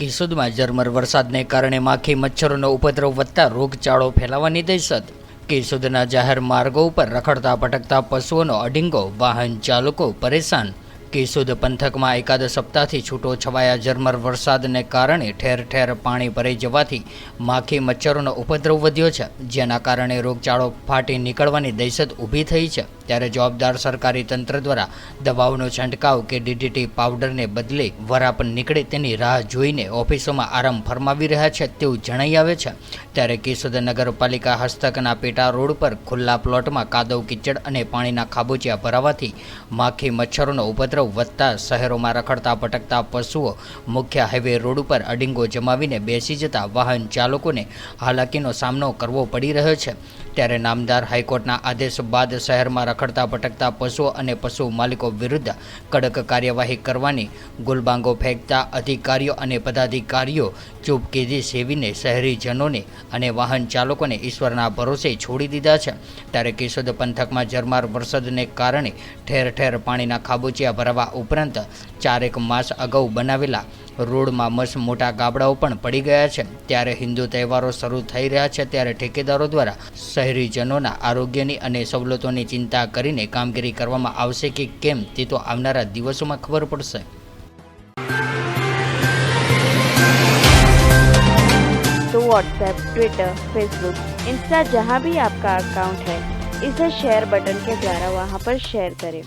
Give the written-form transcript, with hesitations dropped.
કેશોદમાં ઝરમર વરસાદને કારણે માખી મચ્છરોનો ઉપદ્રવ વધતા રોગચાળો ફેલાવાની દહેશત। કેશોદના જાહેર માર્ગો ઉપર રખડતા ભટકતા પશુઓનો અડીંગો, વાહન ચાલકો પરેશાન। કેશોદ પંથકમાં એકાદ સપ્તાહથી છૂટો છવાયા ઝરમર વરસાદને કારણે ઠેર ઠેર પાણી ભરાઈ જવાથી માખી મચ્છરોનો ઉપદ્રવ વધ્યો છે, જેના કારણે રોગચાળો ફાટી નીકળવાની દહેશત ઊભી થઈ છે। ત્યારે જવાબદાર સરકારી તંત્ર દ્વારા દવાઓનો છંટકાવ કે ડીડીટી પાવડરને બદલે વરાપ નીકળે તેની રાહ જોઈને ઓફિસોમાં આરામ ફરમાવી રહ્યા છે તેવું જણાઈ આવે છે। ત્યારે કેશોદ નગરપાલિકા હસ્તકના પેટા રોડ પર ખુલ્લા પ્લોટમાં કાદવ કીચડ અને પાણીના ખાબોચિયા ભરાવાથી માખી મચ્છરોનો ઉપદ્રવ વધતા શહેરોમાં રખડતા ભટકતા પશુઓ મુખ્ય હાઈવે રોડ ઉપર અડીંગો જમાવીને બેસી જતા વાહન ચાલકોને હાલાકીનો સામનો કરવો પડી રહ્યો છે। ત્યારે નામદાર હાઈકોર્ટના આદેશ બાદ શહેરમાં રખડતા ભટકતા પશુઓ અને પશુ માલિકો વિરુદ્ધ કડક કાર્યવાહી કરવાની ગુલબાંગો ફેંકતા અધિકારીઓ અને પદાધિકારીઓ ચૂપકીદી સેવીને શહેરીજનોને અને વાહન ચાલકોને ઈશ્વરના ભરોસે છોડી દીધા છે। ત્યારે કેશોદ પંથકમાં ઝરમર વરસાદને કારણે ઠેર ઠેર પાણીના ખાબોચિયા ભરાવા ઉપરાંત 4 માસ અગાઉ બનાવેલા રોડમાં મસ્ત મોટા ગાબડાઓ પણ પડી ગયા છે। ત્યારે હિન્દુ તહેવારો શરૂ થઈ રહ્યા છે ત્યારે ઠેકેદારો દ્વારા શહેરીજનોના આરોગ્યની અને સવલતોની ચિંતા કરીને કામગીરી કરવામાં આવશે કે કેમ તે તો આવનારા દિવસોમાં ખબર પડશે। तो व्हाट्सएप, ट्विटर, फेसबुक, इंस्टा जहाँ भी आपका अकाउंट है, इसे शेयर बटन के द्वारा वहाँ पर शेयर करें।